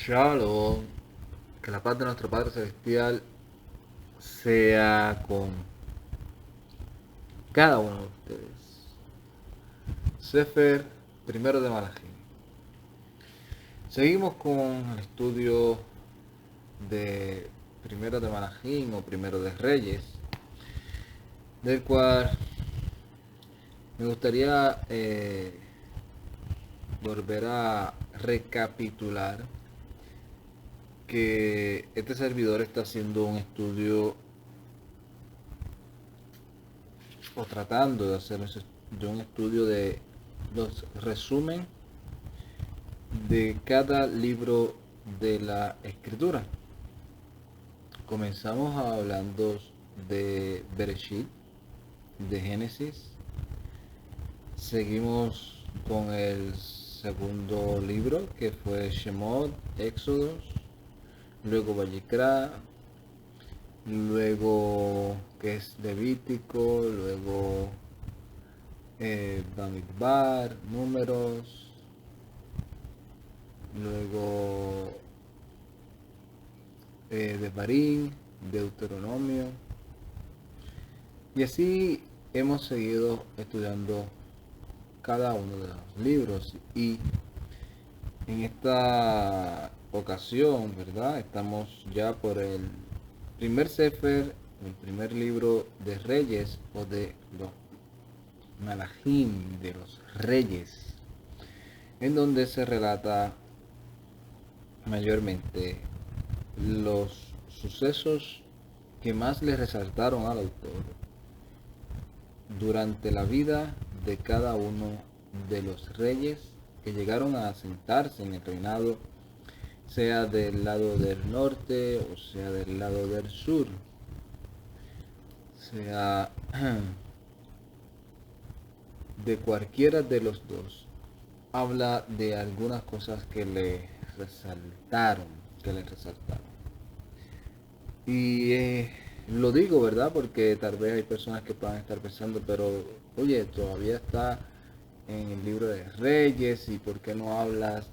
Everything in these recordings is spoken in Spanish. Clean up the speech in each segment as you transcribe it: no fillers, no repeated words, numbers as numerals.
Shalom, que la paz de nuestro Padre Celestial sea con cada uno de ustedes. Sefer primero de Malachim. Seguimos con el estudio de primero de Malachim o primero de Reyes, del cual me gustaría volver a recapitular que este servidor está haciendo un estudio o tratando de hacer un estudio de los resumen de cada libro de la escritura. Comenzamos hablando de Bereshit, de Génesis. Seguimos con el segundo libro, que fue Shemot, Éxodos, luego Vayikra, luego que es Levítico, luego Bamidbar, Números, luego Devarim, Deuteronomio, y así hemos seguido estudiando cada uno de los libros. Y en esta ocasión, ¿verdad? Estamos ya por el primer Sefer, el primer libro de Reyes, o de los Malachim, de los Reyes, en donde se relata mayormente los sucesos que más le resaltaron al autor durante la vida de cada uno de los reyes que llegaron a asentarse en el reinado, sea del lado del norte o sea del lado del sur, sea de cualquiera de los dos. Habla de algunas cosas que le resaltaron, Y lo digo, ¿verdad? Porque tal vez hay personas que puedan estar pensando, pero oye, todavía está en el libro de Reyes, y ¿por qué no hablas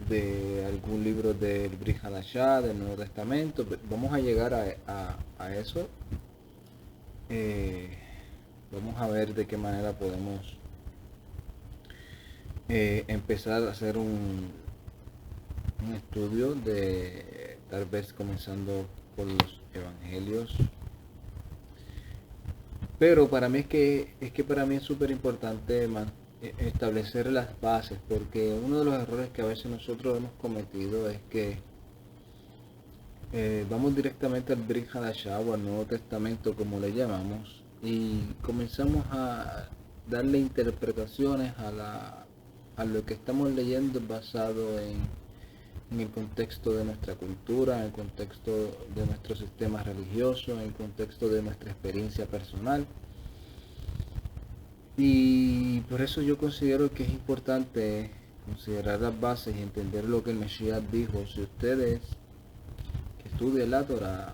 de algún libro del Brit Hadashah, del Nuevo Testamento? Vamos a llegar a eso. Eh, Vamos a ver de qué manera podemos empezar a hacer un estudio de, tal vez comenzando por los evangelios. Pero para mí es que para mí es súper importante establecer las bases, porque uno de los errores que a veces nosotros hemos cometido es que vamos directamente al Brit Hadashah o al Nuevo Testamento, como le llamamos, y comenzamos a darle interpretaciones a lo que estamos leyendo basado en el contexto de nuestra cultura, en el contexto de nuestro sistema religioso, en el contexto de nuestra experiencia personal. Y por eso yo considero que es importante considerar las bases y entender lo que el Mesías dijo. Si ustedes que estudian la Torah,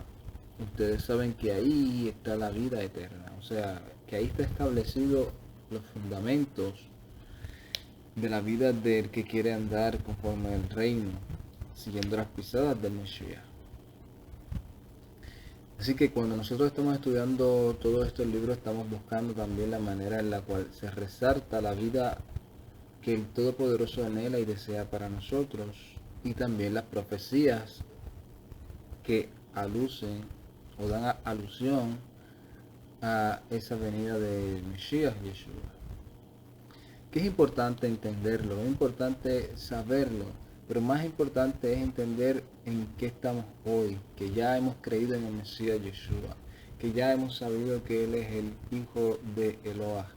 ustedes saben que ahí está la vida eterna. O sea, que ahí está establecido los fundamentos de la vida del que quiere andar conforme al reino, siguiendo las pisadas del Mesías. Así que cuando nosotros estamos estudiando todos estos libros, estamos buscando también la manera en la cual se resalta la vida que el Todopoderoso anhela y desea para nosotros, y también las profecías que alucen o dan alusión a esa venida del Mesías Yeshua. Que es importante entenderlo, es importante saberlo, pero más importante es entender en qué estamos hoy, que ya hemos creído en el Mesías Yeshua, que ya hemos sabido que Él es el Hijo de Eloah,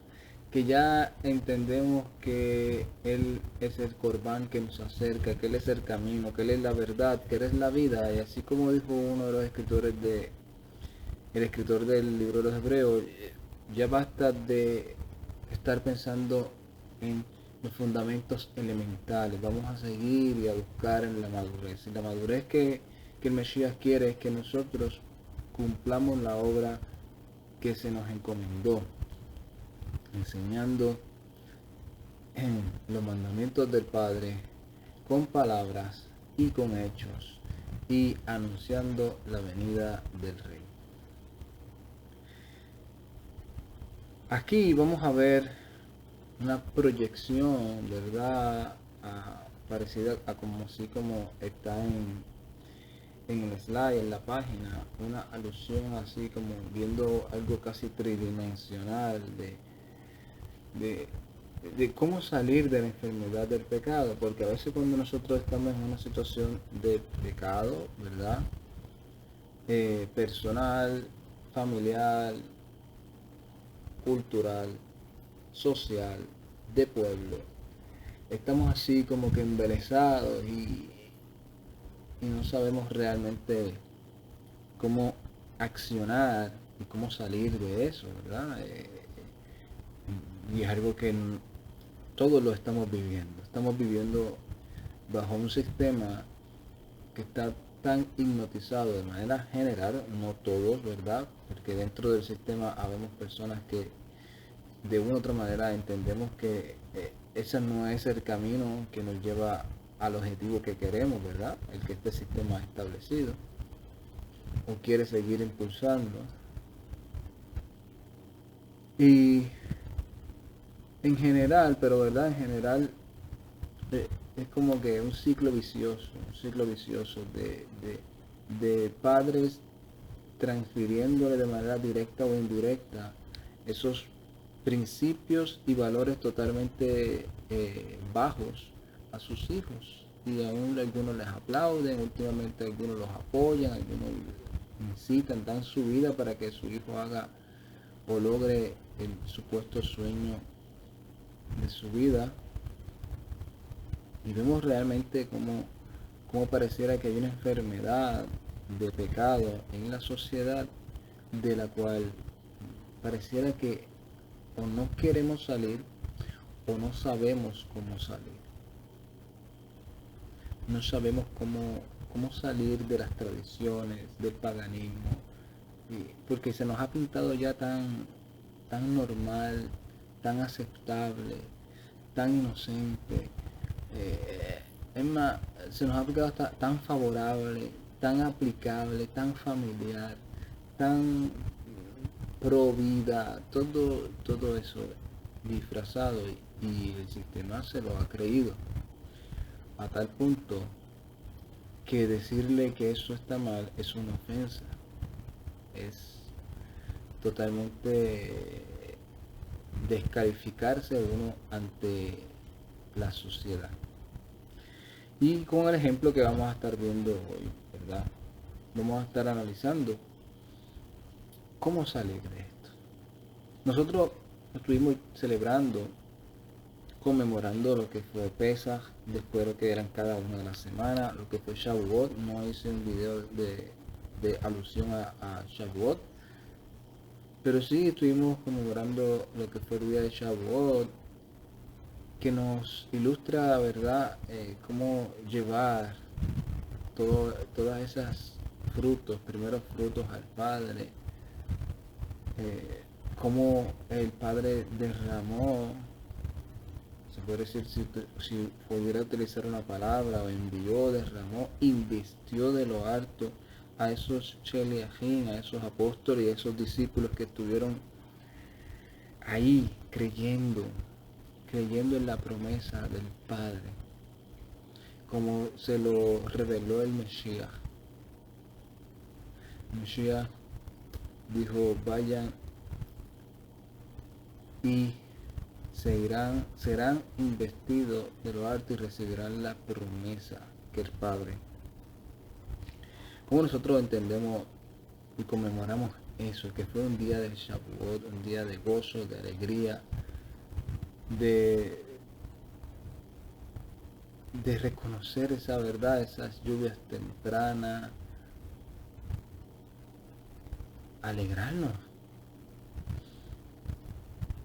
que ya entendemos que Él es el Corbán que nos acerca, que Él es el camino, que Él es la verdad, que Él es la vida. Y así como dijo uno de los escritores el escritor del libro de los Hebreos, ya basta de estar pensando en los fundamentos elementales. Vamos a seguir y a buscar en la madurez. Y la madurez que el Mesías quiere es que nosotros cumplamos la obra que se nos encomendó, enseñando los mandamientos del Padre con palabras y con hechos, y anunciando la venida del Rey. Aquí vamos a ver una proyección, ¿verdad? Parecida a como así como está en el slide, en la página, una alusión así como viendo algo casi tridimensional de, de cómo salir de la enfermedad del pecado, porque a veces cuando nosotros estamos en una situación de pecado, ¿verdad? Personal, familiar, cultural, social, de pueblo, estamos así como que embelesados y no sabemos realmente cómo accionar y cómo salir de eso, ¿verdad? Y es algo que todos lo estamos viviendo. Estamos viviendo bajo un sistema que está tan hipnotizado de manera general, no todos, ¿verdad? Porque dentro del sistema habemos personas que de una u otra manera entendemos que ese no es el camino que nos lleva al objetivo que queremos, ¿verdad? El que este sistema ha establecido o quiere seguir impulsando. Y en general, pero ¿verdad? En general es como que un ciclo vicioso de padres transfiriéndole de manera directa o indirecta esos principios y valores totalmente bajos a sus hijos. Y aún algunos les aplauden, últimamente algunos los apoyan, algunos incitan, dan su vida para que su hijo haga o logre el supuesto sueño de su vida. Y vemos realmente cómo pareciera que hay una enfermedad de pecado en la sociedad de la cual pareciera que o no queremos salir o no sabemos cómo salir. No sabemos cómo salir de las tradiciones, del paganismo, porque se nos ha pintado ya tan normal, tan aceptable, tan inocente. Es más, se nos ha aplicado tan favorable, tan aplicable, tan familiar, tan pro vida, todo eso disfrazado y el sistema se lo ha creído a tal punto que decirle que eso está mal es una ofensa, es totalmente descalificarse uno ante la sociedad. Y con el ejemplo que vamos a estar viendo hoy, ¿verdad? Vamos a estar analizando cómo salir de esto. Nosotros estuvimos celebrando, conmemorando lo que fue Pesaj, después lo que eran cada una de las semanas, lo que fue Shavuot. No hice un video de alusión a Shavuot, pero sí estuvimos conmemorando lo que fue el día de Shavuot, que nos ilustra, ¿verdad?, cómo llevar todas esas frutos, primeros frutos al Padre, cómo el Padre derramó, se puede decir, si pudiera utilizar una palabra, o envió, derramó, investió de lo alto a esos sheliachim, a esos apóstoles y a esos discípulos que estuvieron ahí creyendo en la promesa del Padre, como se lo reveló el Mesías. Mesías dijo: vayan y serán investidos de lo alto y recibirán la promesa que el Padre. Como nosotros entendemos y conmemoramos eso, que fue un día de Shavuot, un día de gozo, de alegría, de reconocer esa verdad, esas lluvias tempranas, alegrarnos.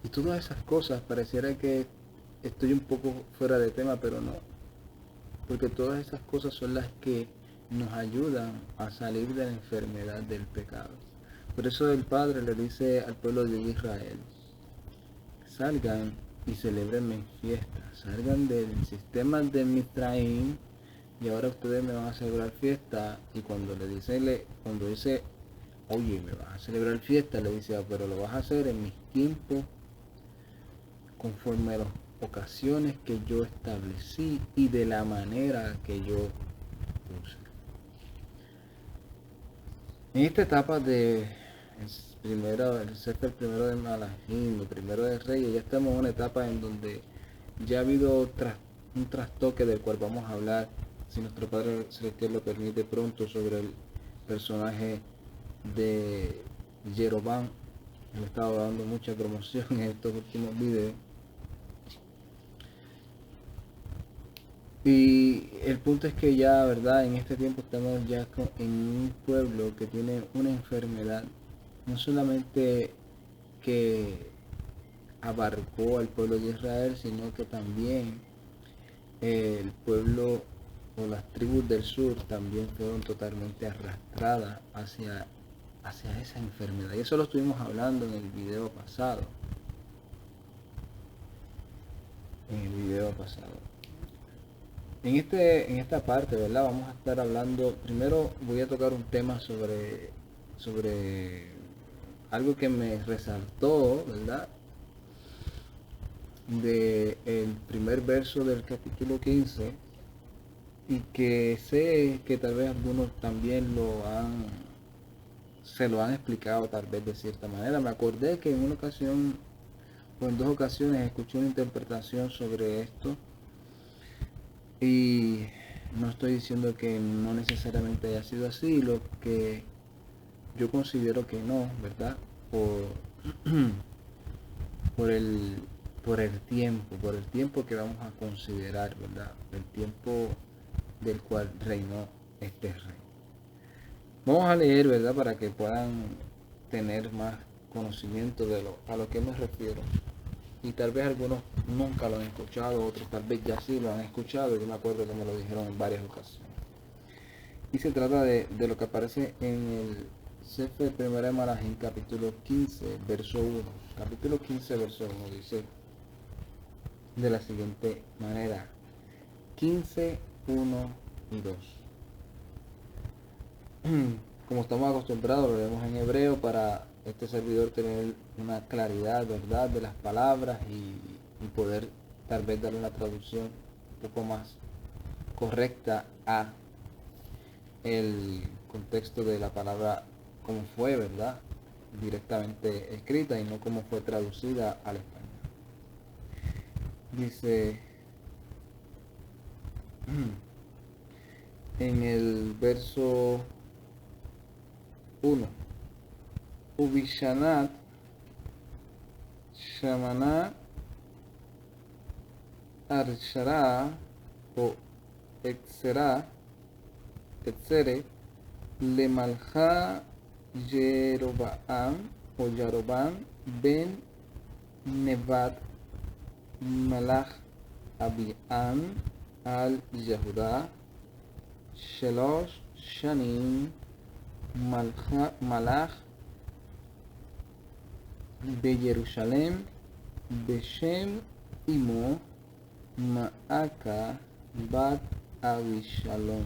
Y todas esas cosas, pareciera que estoy un poco fuera de tema, pero no, porque todas esas cosas son las que nos ayudan a salir de la enfermedad del pecado. Por eso el Padre le dice al pueblo de Israel: salgan y celebren mis fiestas, salgan del sistema de Mitraim, y ahora ustedes me van a celebrar fiesta. Y cuando cuando dice, oye, me vas a celebrar fiesta, le dice, pero lo vas a hacer en mis tiempos, conforme a las ocasiones que yo establecí y de la manera que yo puse. En esta etapa de el Sefer primero de Malachim, el primero de Reyes, ya estamos en una etapa en donde ya ha habido un trastoque del cual vamos a hablar, si nuestro Padre Celestial lo permite, pronto, sobre el personaje de Jeroboam. Le he estado dando mucha promoción en estos últimos videos. Y el punto es que ya, ¿verdad? En este tiempo estamos ya en un pueblo que tiene una enfermedad, no solamente que abarcó al pueblo de Israel, sino que también el pueblo o las tribus del sur también fueron totalmente arrastradas hacia esa enfermedad. Y eso lo estuvimos hablando en el video pasado. En esta parte, ¿verdad? Vamos a estar hablando, primero voy a tocar un tema sobre algo que me resaltó, ¿verdad? De el primer verso del capítulo 15, y que sé que tal vez algunos también se lo han explicado tal vez de cierta manera. Me acordé que en una ocasión o en dos ocasiones escuché una interpretación sobre esto, y no estoy diciendo que no necesariamente haya sido así, lo que yo considero que no, ¿verdad? Por el, por el tiempo que vamos a considerar, ¿verdad? El tiempo del cual reinó este rey. Vamos a leer, ¿verdad? Para que puedan tener más conocimiento a lo que me refiero. Y tal vez algunos nunca lo han escuchado, otros tal vez ya sí lo han escuchado. Yo me acuerdo que me lo dijeron en varias ocasiones. Y se trata de lo que aparece en el Sefer Primera de Malachim, capítulo 15, verso 1. Capítulo 15, verso 1 dice de la siguiente manera: 15, 1 y 2. Como estamos acostumbrados, lo leemos en hebreo para este servidor tener una claridad, ¿verdad?, de las palabras y poder tal vez darle una traducción un poco más correcta a el contexto de la palabra como fue, ¿verdad?, directamente escrita y no como fue traducida al español. Dice en el verso 1: Ubishanat Shamana Arshara o Exera Etzere Lemalja Jerobaam o Yarobam ben Nebat Malach Abiam al Yehuda Shelosh Shanim Malach Beyerusalem Beshem Imo Maaka Bat Abishalom.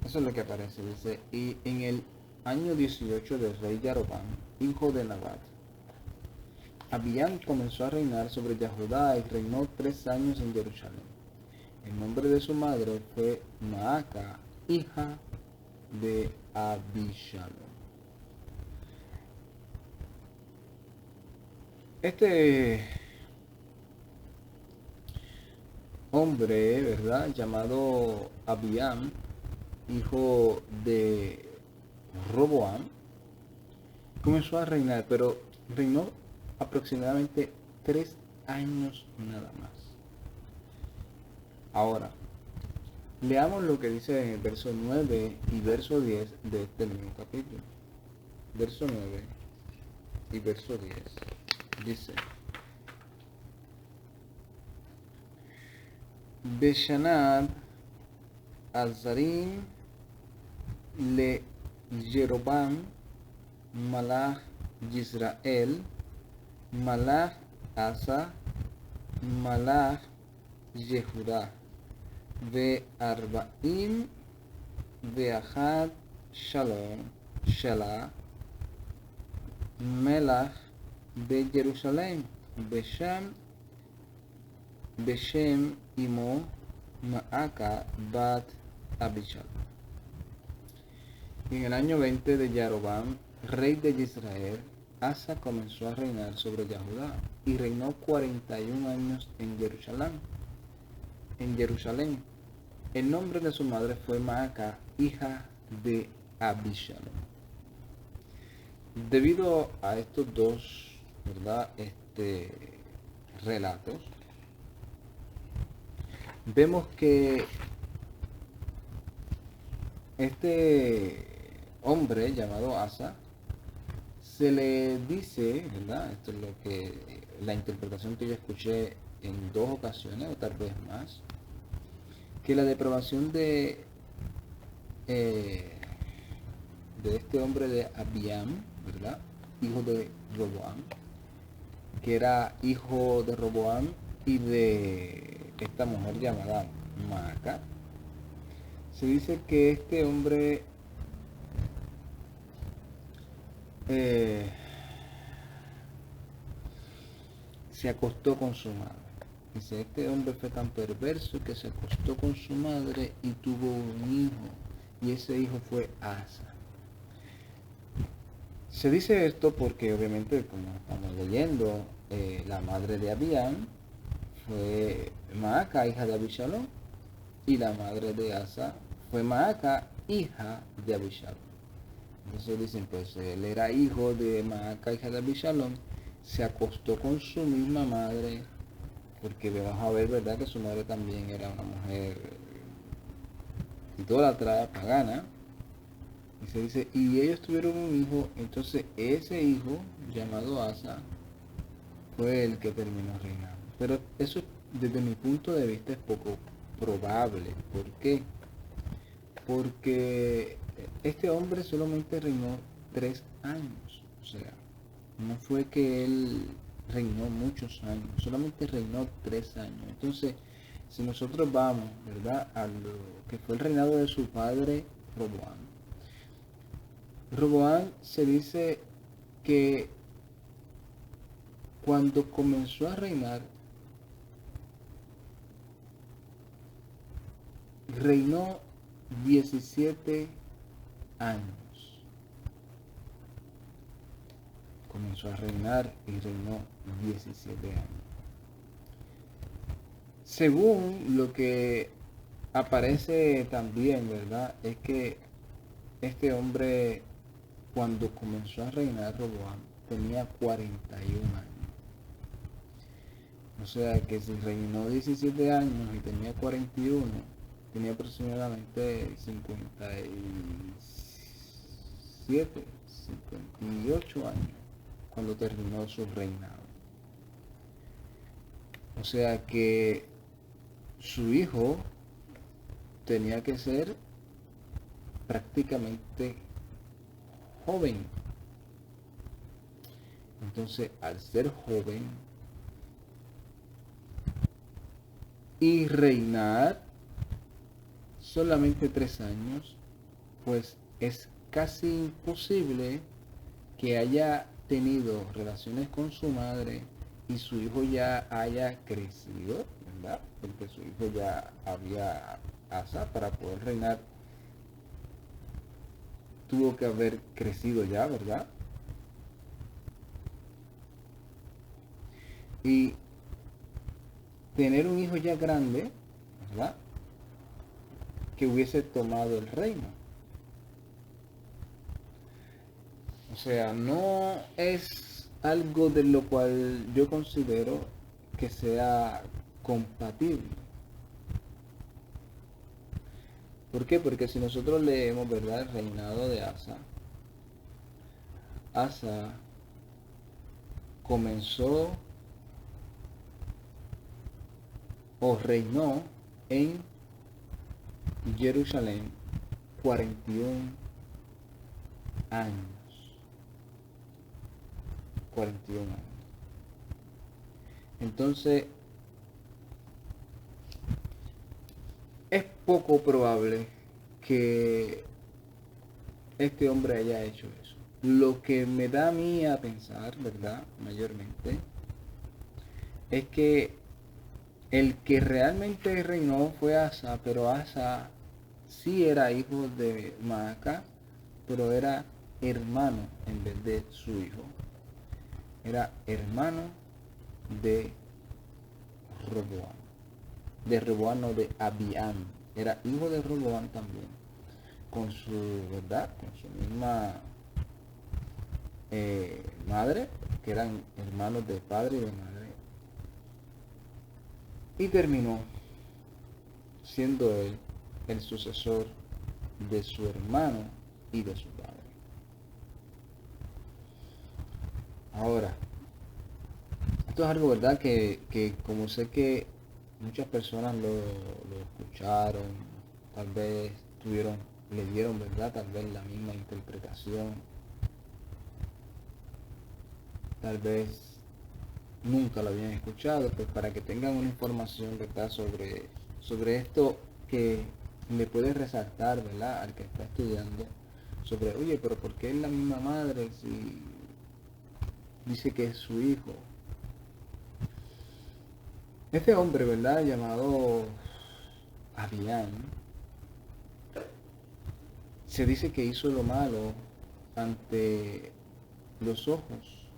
Eso es lo que aparece, dice: y en el año 18 del rey Yarobam, hijo de Nabat, Abiam comenzó a reinar sobre Yehudá y reinó 3 años en Jerusalén. El nombre de su madre fue Maaca, hija de Abishalom. Este hombre, ¿verdad?, llamado Abiam, hijo de Roboam, comenzó a reinar, pero reinó aproximadamente 3 años nada más. Ahora, leamos lo que dice en el verso 9 y verso 10 de este mismo capítulo. Verso 9 y verso 10 dice: Beshanad Azarim le Jeroboam Malach Yisrael Malach Asa Malach Yehuda Arba'im Ve'achad Shalom Shelah Melach Jerusalén Beshem Imo Maaka Bat Abishal. En el año 20 de Yarovam, rey de Israel, Asa comenzó a reinar sobre Yahudá y reinó 41 años en Jerusalén. El nombre de su madre fue Maaca, hija de Abishalom. Debido a estos dos, ¿verdad? Relatos, vemos que este hombre llamado Asa se le dice, ¿verdad? Esto es lo que la interpretación que yo escuché en 2 ocasiones o tal vez más, que la depravación de este hombre de Abiam, ¿verdad? Hijo de Roboam, que era hijo de Roboam y de esta mujer llamada Maaca. Se dice que este hombre se acostó con su madre. Dice, este hombre fue tan perverso que se acostó con su madre y tuvo un hijo, y ese hijo fue Asa. Se dice esto porque obviamente, como estamos leyendo, la madre de Abiam fue Maaca, hija de Abishalom, y la madre de Asa fue Maaca, hija de Abishalom. Entonces dicen, pues él era hijo de Maaca, hija de Abishalom, se acostó con su misma madre, porque vamos a ver, ¿verdad?, que su madre también era una mujer idólatra, pagana. Y se dice, y ellos tuvieron un hijo, entonces ese hijo, llamado Asa, fue el que terminó reinando. Pero eso, desde mi punto de vista, es poco probable. ¿Por qué? Porque este hombre solamente reinó 3 años. O sea, no fue que él reinó muchos años, solamente reinó 3 años. Entonces, si nosotros vamos, ¿verdad?, a lo que fue el reinado de su padre Roboam. Roboam se dice que cuando comenzó a reinar, reinó 17 años. Comenzó a reinar y reinó 17 años. Según lo que aparece también, ¿verdad?, es que este hombre, cuando comenzó a reinar Roboam, tenía 41 años. O sea que si reinó 17 años y tenía 41, tenía aproximadamente 57, 58 años cuando terminó su reinado. O sea que su hijo tenía que ser prácticamente joven. Entonces, al ser joven y reinar solamente 3 años, pues es casi imposible que haya tenido relaciones con su madre y su hijo ya haya crecido, ¿verdad? Porque su hijo ya había Asa, para poder reinar, tuvo que haber crecido ya, ¿verdad? Y tener un hijo ya grande, ¿verdad?, que hubiese tomado el reino. O sea, no es algo de lo cual yo considero que sea compatible. ¿Por qué? Porque si nosotros leemos, ¿verdad?, el reinado de Asa, Asa comenzó o reinó en Jerusalén 41 años. 41 años. Entonces, poco probable que este hombre haya hecho eso. Lo que me da a mí a pensar, ¿verdad? Mayormente, es que el que realmente reinó fue Asa, pero Asa sí era hijo de Maaca, pero era hermano en vez de su hijo. Era hermano de Roboam. De Roboam, no, de Abiam. Era hijo de Roboam también. Con su, ¿verdad? Con su misma madre, que eran hermanos de padre y de madre. Y terminó siendo él el sucesor de su hermano y de su padre. Ahora, esto es algo, ¿verdad? Que como sé que muchas personas lo escucharon, tal vez le dieron, ¿verdad? Tal vez la misma interpretación, tal vez nunca lo habían escuchado, pues para que tengan una información, ¿verdad? Sobre esto que le puede resaltar, ¿verdad? Al que está estudiando, sobre, oye, pero ¿por qué es la misma madre si dice que es su hijo? Este hombre, ¿verdad? Llamado Abián, se dice que hizo lo malo ante los ojos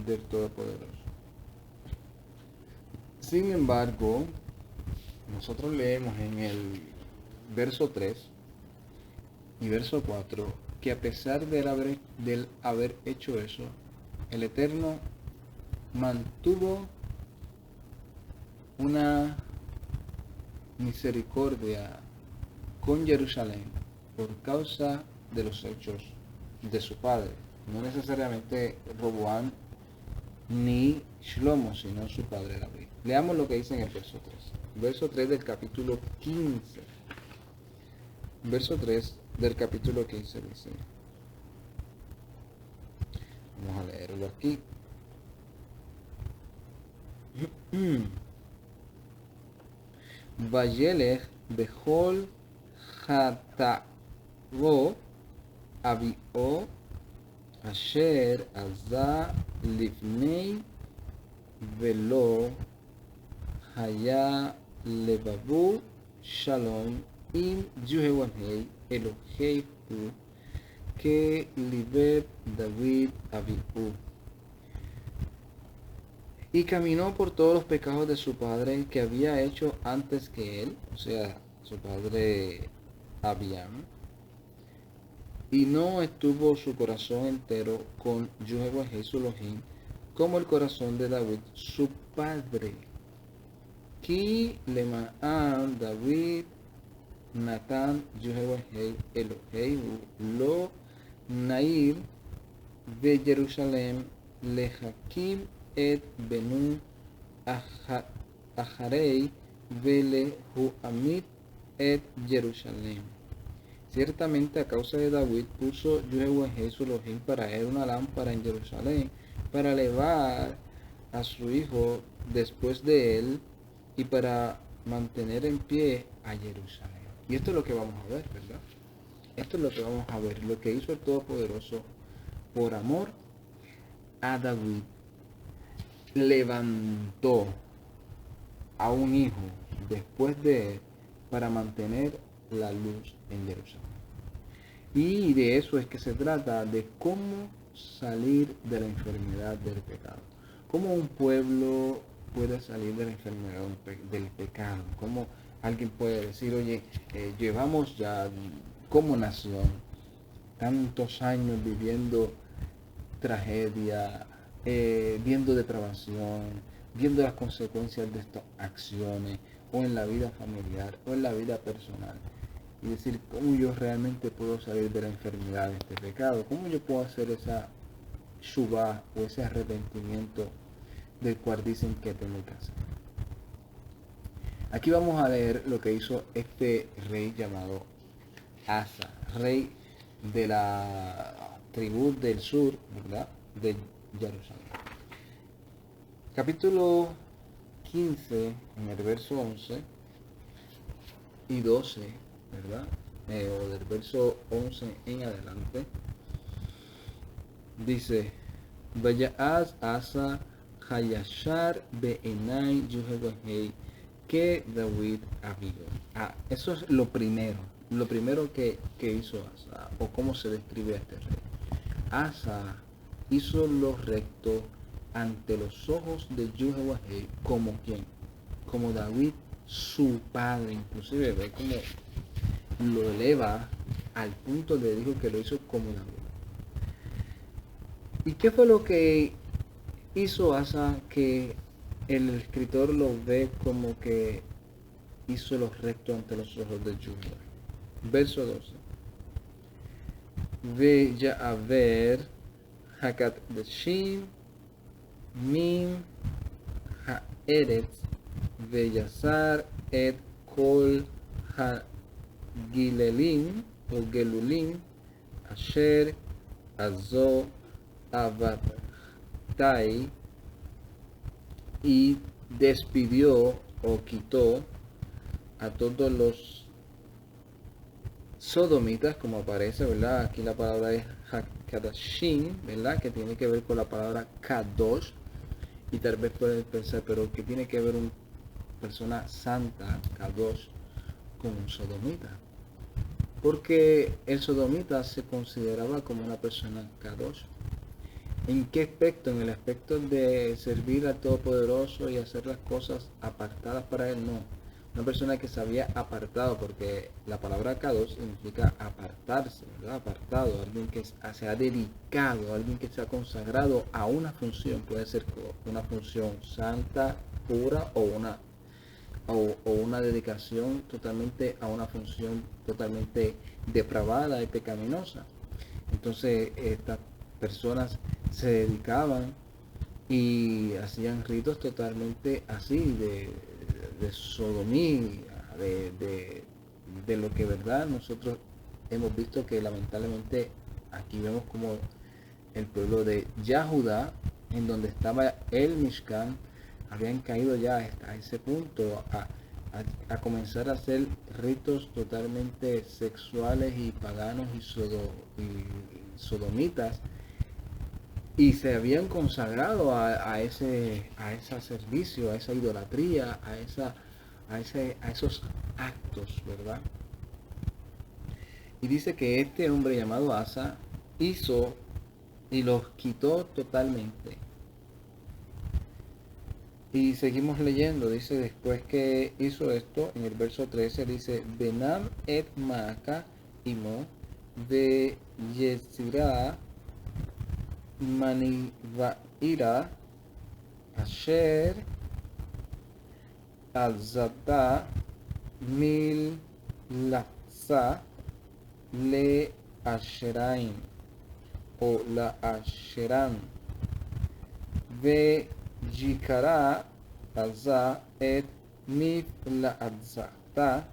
del Todopoderoso. Sin embargo, nosotros leemos en el verso 3 y verso 4 que a pesar del haber hecho eso, el Eterno mantuvo una misericordia con Jerusalén por causa de los hechos de su padre. No necesariamente Roboam ni Shlomo, sino su padre David. Leamos lo que dice en el verso 3. Verso 3 del capítulo 15. Verso 3 del capítulo 15 dice. Vamos a leerlo aquí. Vayelech Behol Hatavo Abio Asher Azza Livnei Velo Haya Levabu Shalom Im Yehovah Eloheihu que Libet David Abihu. Y caminó por todos los pecados de su padre que había hecho antes que él, o sea, su padre Abiam, y no estuvo su corazón entero con Jehová su Elohim, como el corazón de David, su padre. Ki lemaan David Natán Jehová Elohim lo nair de Jerusalén le Hakim et benu Aharei vele Huamit et Jerusalén. Ciertamente a causa de David puso Jehová su Elohim para él una lámpara en Jerusalén, para elevar a su hijo después de él y para mantener en pie a Jerusalén. Y esto es lo que vamos a ver, ¿verdad? Esto es lo que vamos a ver, lo que hizo el Todopoderoso por amor a David. Levantó a un hijo después de él para mantener la luz en Jerusalén. Y de eso es que se trata, de cómo salir de la enfermedad del pecado. Cómo un pueblo puede salir de la enfermedad del pecado. Cómo alguien puede decir, oye, llevamos ya como nación tantos años viviendo tragedia, viendo depravación, viendo las consecuencias de estas acciones, o en la vida familiar, o en la vida personal. Y decir, ¿cómo yo realmente puedo salir de la enfermedad de este pecado? ¿Cómo yo puedo hacer esa shubá o ese arrepentimiento del cual dicen que tengo que hacer? Aquí vamos a leer lo que hizo este rey llamado Asa, rey de la tribu del sur, ¿verdad? De Jerusalén. Capítulo 15, en el verso 11. y 12, ¿verdad? O del verso 11 en adelante, dice, Vayaz asa hayashar be'enai Yehovah que David avió. Eso es lo primero que hizo Asa, o cómo se describe a este rey. Asa hizo lo recto ante los ojos de Jehová, como quien, como David, su padre. Inclusive ve como lo eleva al punto de dijo que lo hizo como David. ¿Y qué fue lo que hizo Asa que el escritor lo ve como que hizo lo recto ante los ojos de Jehová? Verso 12. Ve ya a ver Hakat Deshim Min Haaretz Veyazar et Kol Hagilelim o Gelulim Asher Azo Avatai, y despidió o quitó a todos los sodomitas, como aparece, ¿verdad? Aquí la palabra es Hakadashim, ¿verdad? Que tiene que ver con la palabra Kadosh. Y tal vez pueden pensar, pero ¿qué tiene que ver una persona santa, Kadosh, con un sodomita? Porque el sodomita se consideraba como una persona Kadosh. ¿En qué aspecto? En el aspecto de servir al Todopoderoso y hacer las cosas apartadas para Él, no. Una persona que se había apartado, porque la palabra Kadosh significa apartarse, ¿verdad? Apartado, alguien que se ha dedicado, alguien que se ha consagrado a una función, puede ser una función santa, pura, o una dedicación totalmente a una función totalmente depravada y pecaminosa. Entonces, estas personas se dedicaban y hacían ritos totalmente así, de sodomía, de lo que verdad nosotros hemos visto que lamentablemente aquí vemos como el pueblo de Yahudá, en donde estaba el Mishkan, habían caído ya a ese punto, a comenzar a hacer ritos totalmente sexuales y paganos y sodomitas, y se habían consagrado a ese servicio, a esa idolatría, a esos actos, ¿verdad? Y dice que este hombre llamado Asa hizo y los quitó totalmente. Y seguimos leyendo, dice, después que hizo esto, en el verso 13 dice, Benam et Maaca imo de Yezirah Manivaira Asher Alzata Mil Laksa Le Asheraim o La Asheran Ve Jikara Alza et Mif La Alzata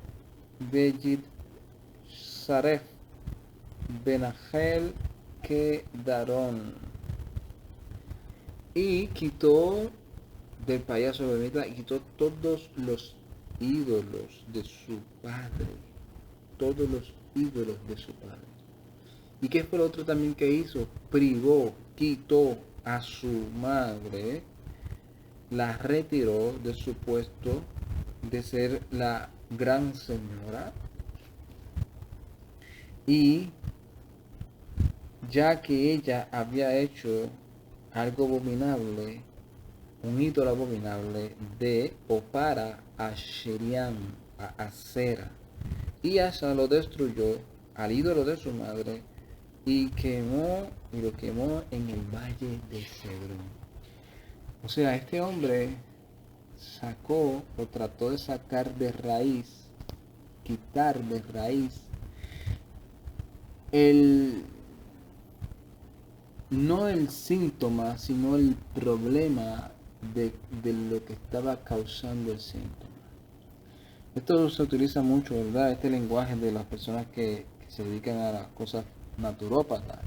Vejit Saref Benachel Kedaron. Y quitó del payaso Benita, y quitó todos los ídolos de su padre. Todos los ídolos de su padre. ¿Y qué fue lo otro también que hizo? Privó, quitó a su madre, la retiró de su puesto de ser la gran señora, y ya que ella había hecho algo abominable, un ídolo abominable de o para Asheriam, a Acera, y Asa lo destruyó al ídolo de su madre y lo quemó en el valle de Cedrón. O sea, este hombre sacó o trató de sacar de raíz, quitar de raíz no el síntoma, sino el problema de lo que estaba causando el síntoma. Esto se utiliza mucho, ¿verdad? Este lenguaje de las personas que se dedican a las cosas naturópatas,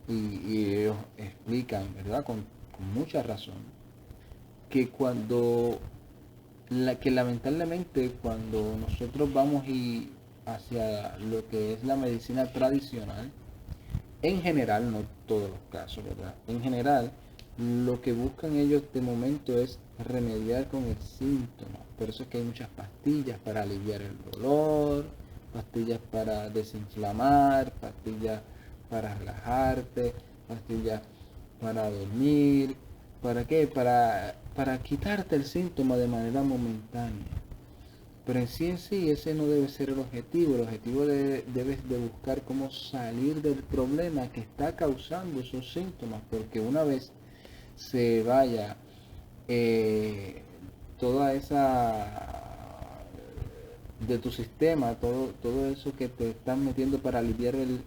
y ellos explican, ¿verdad? Con mucha razón, que cuando que lamentablemente cuando nosotros vamos hacia lo que es la medicina tradicional, en general, no todos los casos, ¿verdad? En general, lo que buscan ellos de momento es remediar con el síntoma. Por eso es que hay muchas pastillas para aliviar el dolor, pastillas para desinflamar, pastillas para relajarte, pastillas para dormir. ¿Para qué? Para quitarte el síntoma de manera momentánea. Pero en sí ese no debe ser el objetivo. El objetivo debes de buscar cómo salir del problema que está causando esos síntomas. Porque una vez se vaya toda esa de tu sistema, todo eso que te están metiendo para aliviar el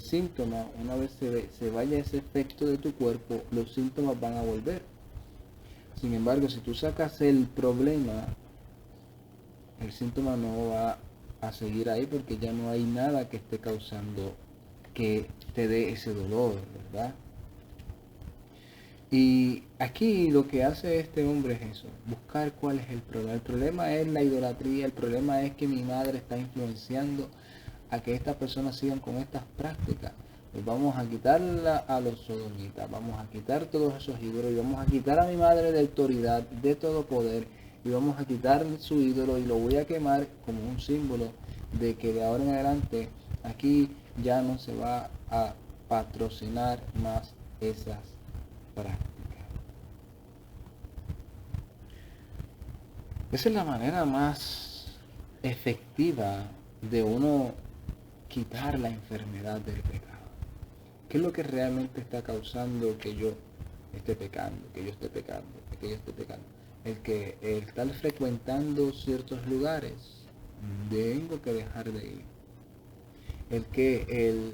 síntoma, una vez se vaya ese efecto de tu cuerpo, los síntomas van a volver. Sin embargo, si tú sacas el problema, el síntoma no va a seguir ahí porque ya no hay nada que esté causando que te dé ese dolor, ¿verdad? Y aquí lo que hace este hombre es eso, buscar cuál es el problema. El problema es la idolatría, el problema es que mi madre está influenciando a que estas personas sigan con estas prácticas. Pues vamos a quitarla a los sodomitas, vamos a quitar todos esos ídolos y vamos a quitar a mi madre de autoridad, de todo poder, y vamos a quitar su ídolo y lo voy a quemar como un símbolo de que de ahora en adelante aquí ya no se va a patrocinar más esas prácticas. Esa es la manera más efectiva de uno quitar la enfermedad del pecado. ¿Qué es lo que realmente está causando que yo esté pecando, que yo esté pecando, que yo esté pecando? El estar frecuentando ciertos lugares, tengo que dejar de ir.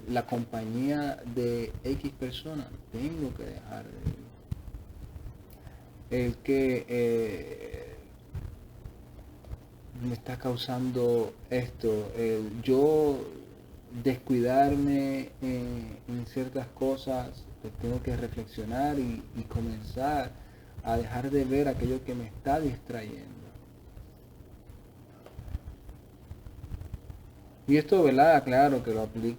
La compañía de X personas, tengo que dejar de ir. El que me está causando esto, el yo descuidarme en ciertas cosas, pues tengo que reflexionar y comenzar a dejar de ver aquello que me está distrayendo. Y esto, ¿verdad? Claro que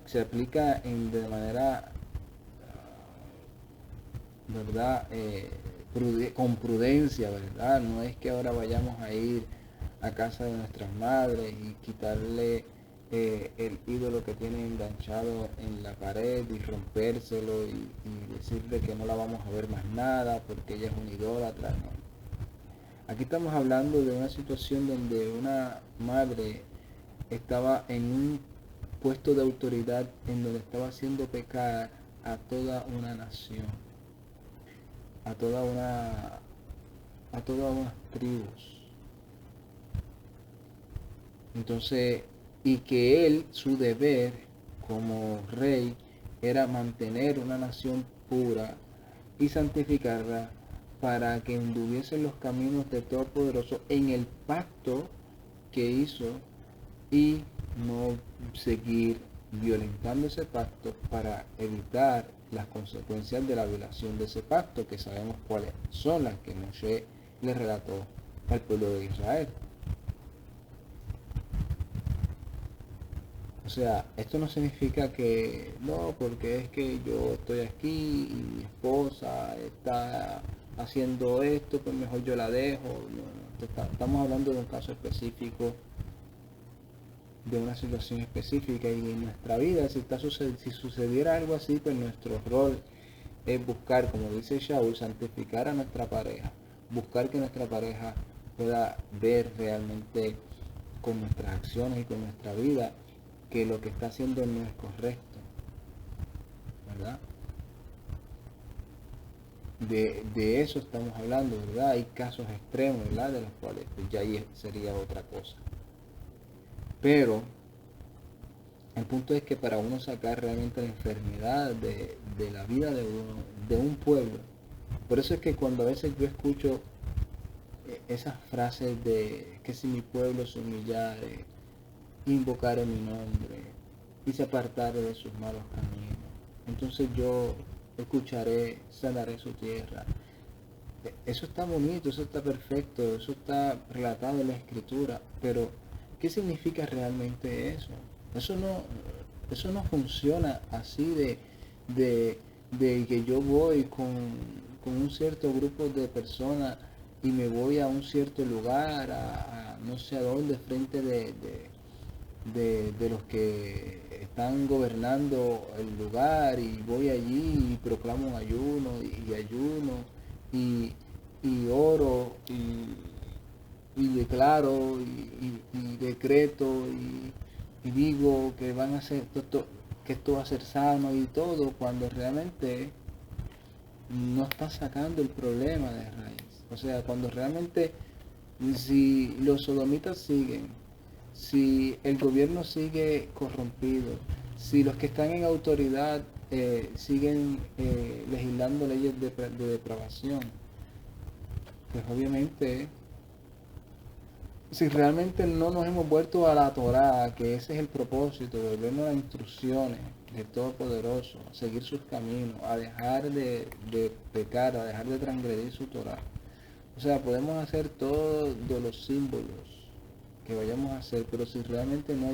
se aplica de manera, ¿verdad? Con prudencia, ¿verdad? No es que ahora vayamos a ir a casa de nuestras madres y quitarle el ídolo que tiene enganchado en la pared y rompérselo y decirle que no la vamos a ver más nada porque ella es un idólatra. No. Aquí estamos hablando de una situación donde una madre estaba en un puesto de autoridad en donde estaba haciendo pecar a toda una nación, a toda unas tribus. Entonces, y que él, su deber como rey, era mantener una nación pura y santificarla para que anduviesen los caminos de Todopoderoso en el pacto que hizo y no seguir violentando ese pacto para evitar las consecuencias de la violación de ese pacto, que sabemos cuáles son las que Moshe le relató al pueblo de Israel. O sea, esto no significa que no, porque es que yo estoy aquí y mi esposa está haciendo esto, pues mejor yo la dejo. No, estamos hablando de un caso específico, de una situación específica, y en nuestra vida, si sucediera algo así, pues nuestro rol es buscar, como dice Shaul, santificar a nuestra pareja, buscar que nuestra pareja pueda ver realmente con nuestras acciones y con nuestra vida que lo que está haciendo no es correcto, ¿verdad? De eso estamos hablando, ¿verdad? Hay casos extremos, ¿verdad? De los cuales pues ya ahí sería otra cosa. Pero el punto es que para uno sacar realmente la enfermedad de la vida de uno, de un pueblo, por eso es que cuando a veces yo escucho esas frases de que si mi pueblo se humillare, invocar en mi nombre y se apartare de sus malos caminos, entonces yo escucharé, sanaré su tierra. Eso está bonito, eso está perfecto, eso está relatado en la escritura, pero ¿qué significa realmente eso? Eso no, eso no funciona así de, de que yo voy con un cierto grupo de personas y me voy a un cierto lugar, a no sé a dónde, frente de los que están gobernando el lugar, y voy allí y proclamo un ayuno y ayuno y, y oro y declaro y decreto y digo que van a hacer que esto va a ser sano y todo, cuando realmente no está sacando el problema de raíz. O sea, cuando realmente, si los sodomitas siguen, si el gobierno sigue corrompido, si los que están en autoridad siguen legislando leyes de depravación, pues obviamente, si realmente no nos hemos vuelto a la Torá, que ese es el propósito, volvernos a las instrucciones del Todopoderoso, a seguir sus caminos, a dejar de pecar, a dejar de transgredir su Torá. O sea, podemos hacer todos los símbolos que vayamos a hacer, pero si realmente no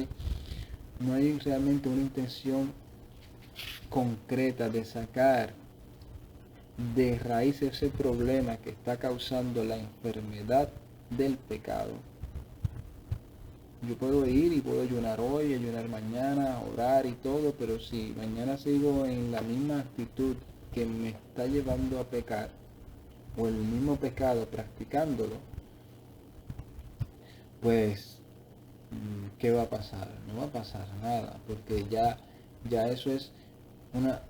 hay realmente una intención concreta de sacar de raíz ese problema que está causando la enfermedad del pecado, yo puedo ir y puedo ayunar hoy, ayunar mañana, orar y todo, pero si mañana sigo en la misma actitud que me está llevando a pecar, o el mismo pecado practicándolo, pues ¿qué va a pasar? No va a pasar nada, porque ya eso es una,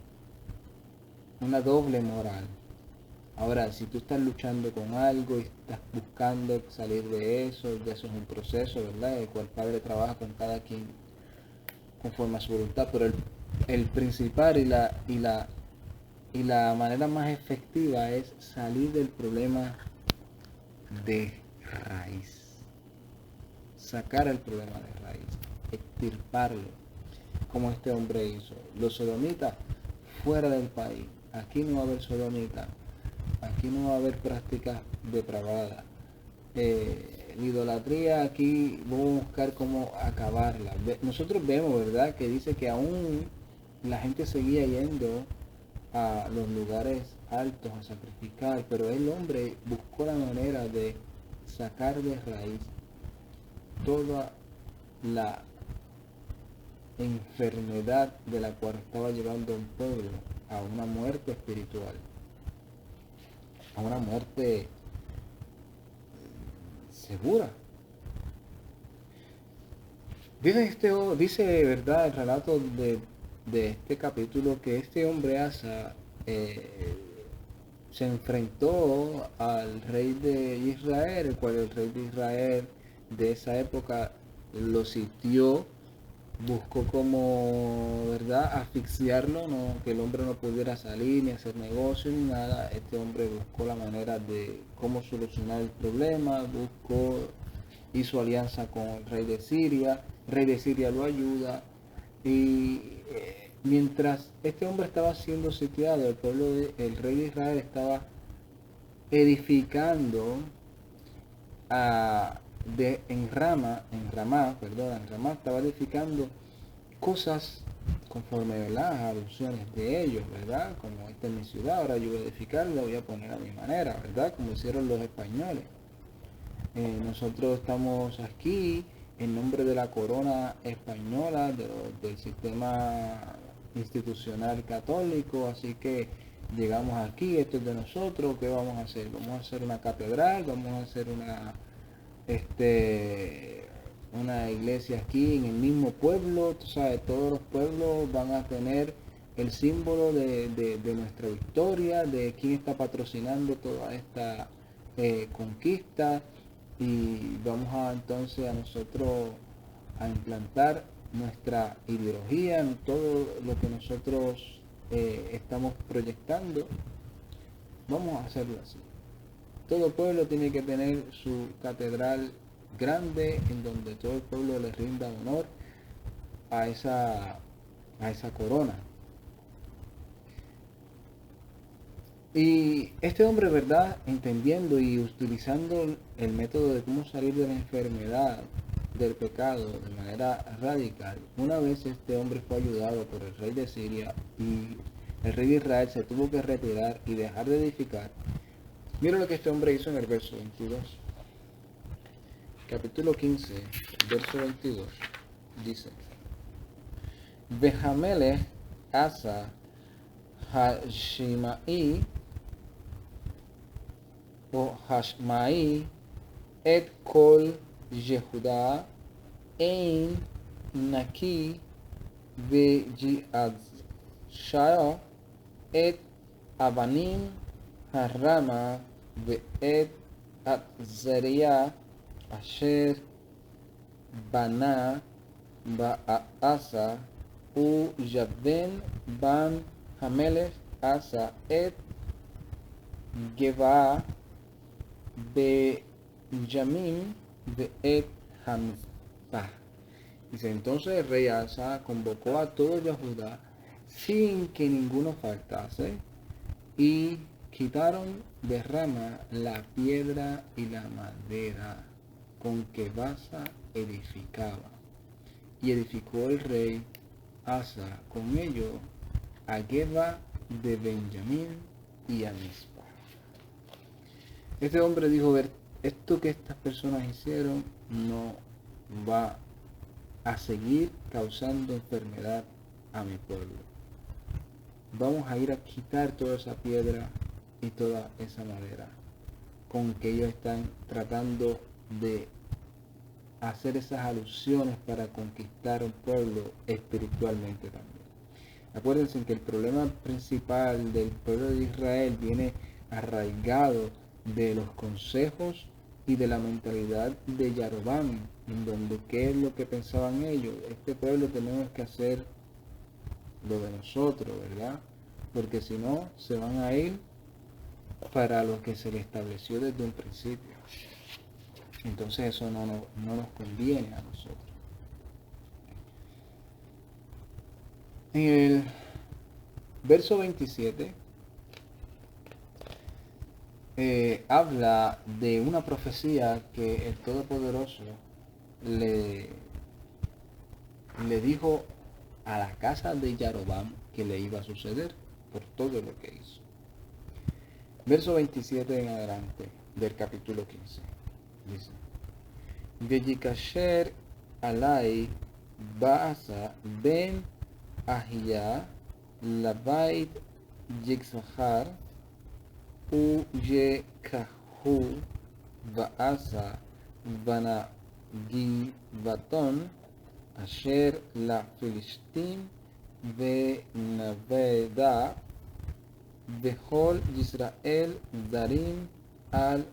una doble moral. Ahora, si tú estás luchando con algo y estás buscando salir de eso es un proceso, ¿verdad? El cual Padre trabaja con cada quien conforme a su voluntad, pero el principal y la manera más efectiva es salir del problema de raíz, sacar el problema de raíz, extirparlo, como este hombre hizo. Los sodomitas fuera del país, aquí no va a haber sodomita, aquí no va a haber prácticas depravadas. La idolatría aquí vamos a buscar cómo acabarla. Nosotros vemos, ¿verdad?, que dice que aún la gente seguía yendo a los lugares altos a sacrificar, pero el hombre buscó la manera de sacar de raíz toda la enfermedad de la cual estaba llevando a un pueblo a una muerte espiritual, a una muerte segura. Dice verdad el relato de este capítulo que este hombre Asa se enfrentó al rey de Israel, el cual el rey de Israel de esa época lo sitió, buscó como, ¿verdad?, asfixiarlo, no, que el hombre no pudiera salir ni hacer negocio ni nada. Este hombre buscó la manera de cómo solucionar el problema, hizo alianza con el rey de Siria lo ayuda, y mientras este hombre estaba siendo sitiado, el rey de Israel estaba edificando en Ramá estaba edificando cosas conforme, ¿verdad?, las alusiones de ellos, ¿verdad? Como esta es mi ciudad, ahora yo voy a edificarla, voy a poner a mi manera, ¿verdad? Como hicieron los españoles. Nosotros estamos aquí en nombre de la corona española, del sistema institucional católico, así que llegamos aquí, esto es de nosotros. ¿Qué vamos a hacer? Vamos a hacer una catedral, vamos a hacer una iglesia aquí en el mismo pueblo. Tú sabes, todos los pueblos van a tener el símbolo de nuestra victoria, de quién está patrocinando toda esta conquista, y vamos entonces a nosotros a implantar nuestra ideología, todo lo que nosotros estamos proyectando. Vamos a hacerlo así. Todo pueblo tiene que tener su catedral grande en donde todo el pueblo le rinda honor a esa corona. Y este hombre, ¿verdad? Entendiendo y utilizando el método de cómo salir de la enfermedad, del pecado, de manera radical. Una vez este hombre fue ayudado por el rey de Siria y el rey de Israel se tuvo que retirar y dejar de edificar. Mira lo que este hombre hizo en el verso 22. Capítulo 15, verso 22. Dice: Behamelech Asa Hashimai o Hashmai et kol Yehuda ein naki ve'ji'adzshao et abanim harama ve'et atzeria asher bana ba'asa u Yabden ban Hamelech Asa et Geba Benjamín Be'et Hamzah. Dice: entonces el rey Asa convocó a todo Judá sin que ninguno faltase, y quitaron de Rama la piedra y la madera con que Baasa edificaba. Y edificó el rey Asa con ello a Geba de Benjamín y a Mizpa. Este hombre dijo: ver, esto que estas personas hicieron no va a seguir causando enfermedad a mi pueblo. Vamos a ir a quitar toda esa piedra y toda esa madera con que ellos están tratando de hacer esas alusiones para conquistar un pueblo espiritualmente también. Acuérdense que el problema principal del pueblo de Israel viene arraigado de los consejos y de la mentalidad de Yarovam, en donde qué es lo que pensaban ellos: este pueblo tenemos que hacer lo de nosotros, ¿verdad? Porque si no, se van a ir para lo que se le estableció desde un principio. Entonces eso no nos conviene a nosotros. En el verso 27 habla de una profecía que el Todopoderoso le dijo a la casa de Yarovam que le iba a suceder por todo lo que hizo. Verso 27 en adelante del capítulo 15 dice: Veyikasher alai Baasa ben Ahia labait Yitzhar Uyekahu Baasa Bana Gibaton Asher la Filistim Venaveda Behol Israel Darim al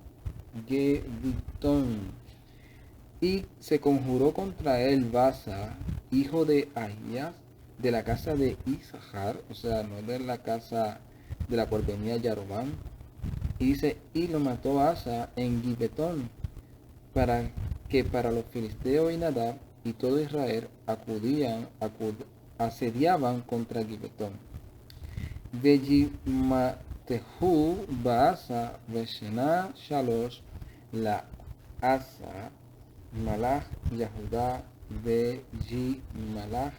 Gebiton. Y se conjuró contra él Baasa, hijo de Ahías, de la casa de Isahar, o sea, no de la casa de la cual venía Yarovam. Y dice: y lo mató Asa en Gibetón, para los filisteos y Nadab y todo Israel asediaban contra Gibetón. Veyimatehu Baasa Veshena Shalosh la Asa Malach Yahudá Veyimalach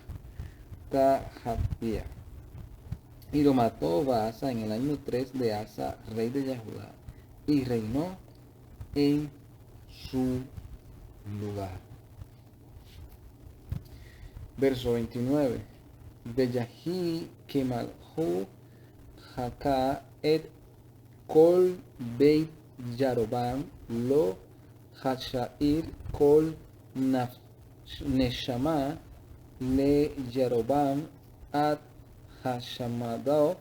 Tahavia. Y lo mató Baasa en el año 3 de Asa, rey de Yahudá, y reinó en su lugar. Verso 29. Beyahi Kemalhu Haka et Kol Beit Yarobam lo Hashair Kol Neshama le Yarobam at Hashamadao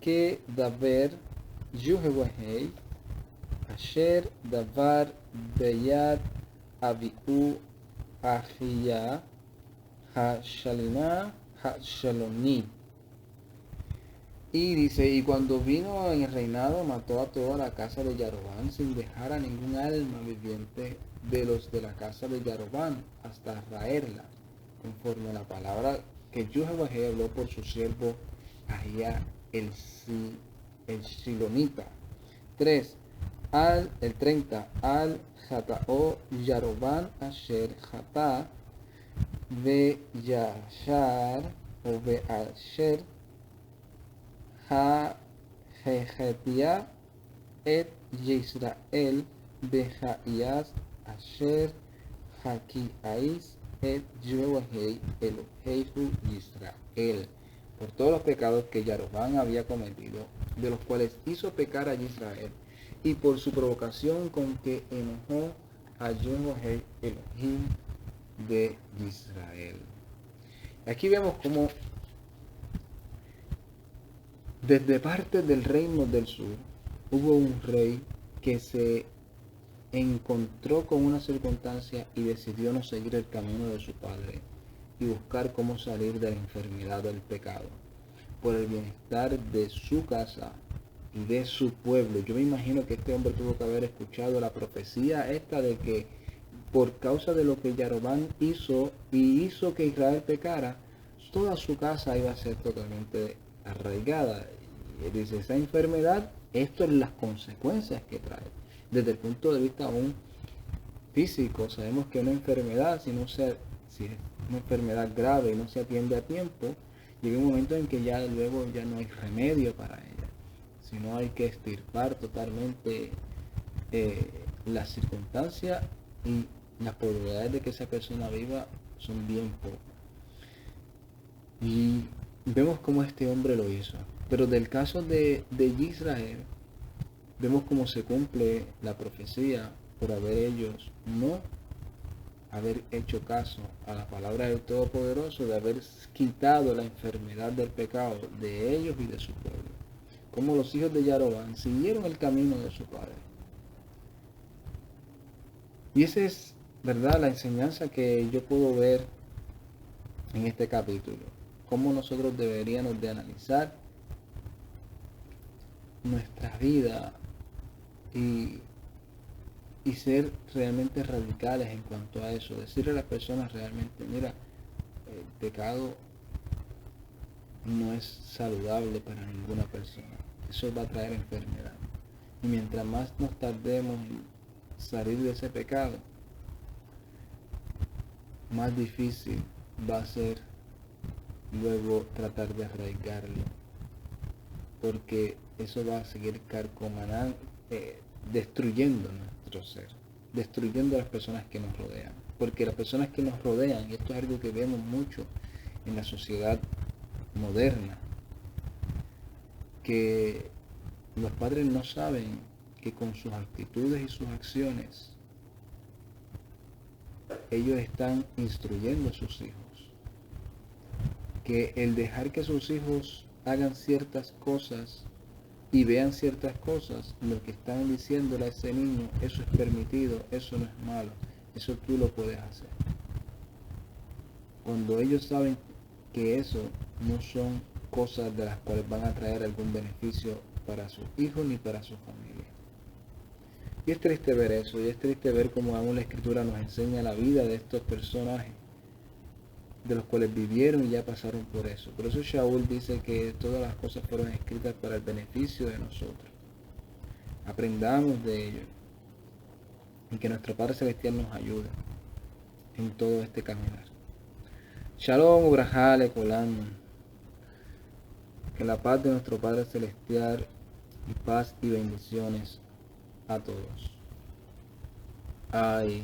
que Daver Yuhewahei Asher Davar Beyad Abiu Ahia Hashalina Hashaloni. Y dice: y cuando vino en el reinado, mató a toda la casa de Yarobán sin dejar a ningún alma viviente de los de la casa de Yarobán hasta raerla, conforme a la palabra que Jehová habló por su siervo Ahía el el Shilonita. 3. El 30. Al Jatao Yaroban Asher Jata Ve Yashar o Ve Asher Ha Jejetia et Yisrael Behayas Asher Hakiais et Yehoahei Eloheihu Yisrael, por todos los pecados que Yaroban había cometido, de los cuales hizo pecar a Israel, y por su provocación con que enojó a Yehoahei Elohim de Israel. Aquí vemos como desde parte del reino del sur hubo un rey que se encontró con una circunstancia y decidió no seguir el camino de su padre y buscar cómo salir de la enfermedad del pecado por el bienestar de su casa y de su pueblo. Yo me imagino que este hombre tuvo que haber escuchado la profecía esta de que por causa de lo que Yaroban hizo y hizo que Israel pecara, toda su casa iba a ser totalmente arraigada. Y dice, esa enfermedad, esto es las consecuencias que trae. Desde el punto de vista aún físico, sabemos que una enfermedad, si es una enfermedad grave y no se atiende a tiempo, llega un momento en que ya luego ya no hay remedio para ella, sino hay que extirpar totalmente las circunstancias, y las probabilidades de que esa persona viva son bien pocas. Y vemos cómo este hombre lo hizo. Pero del caso de Israel, vemos cómo se cumple la profecía por no haber hecho caso a la palabra del Todopoderoso, de haber quitado la enfermedad del pecado de ellos y de su pueblo. Como los hijos de Yaroban siguieron el camino de su padre. Y esa es, ¿verdad?, la enseñanza que yo puedo ver en este capítulo. Cómo nosotros deberíamos de analizar nuestra vida y ser realmente radicales en cuanto a eso. Decirle a las personas realmente, mira, el pecado no es saludable para ninguna persona. Eso va a traer enfermedad. Y mientras más nos tardemos en salir de ese pecado, más difícil va a ser luego tratar de arraigarlo, porque eso va a seguir destruyendo nuestro ser, destruyendo a las personas que nos rodean, porque las personas que nos rodean, y esto es algo que vemos mucho en la sociedad moderna, que los padres no saben que con sus actitudes y sus acciones ellos están instruyendo a sus hijos, que el dejar que sus hijos hagan ciertas cosas y vean ciertas cosas, lo que están diciéndole a ese niño, eso es permitido, eso no es malo, eso tú lo puedes hacer. Cuando ellos saben que eso no son cosas de las cuales van a traer algún beneficio para sus hijos ni para su familia. Y es triste ver eso, y es triste ver cómo aún la Escritura nos enseña la vida de estos personajes, de los cuales vivieron y ya pasaron por eso. Por eso Shaul dice que todas las cosas fueron escritas para el beneficio de nosotros. Aprendamos de ello y que nuestro Padre Celestial nos ayude en todo este caminar. Shalom, Ubrahale, Kolam. Que la paz de nuestro Padre Celestial y paz y bendiciones a todos. Ay,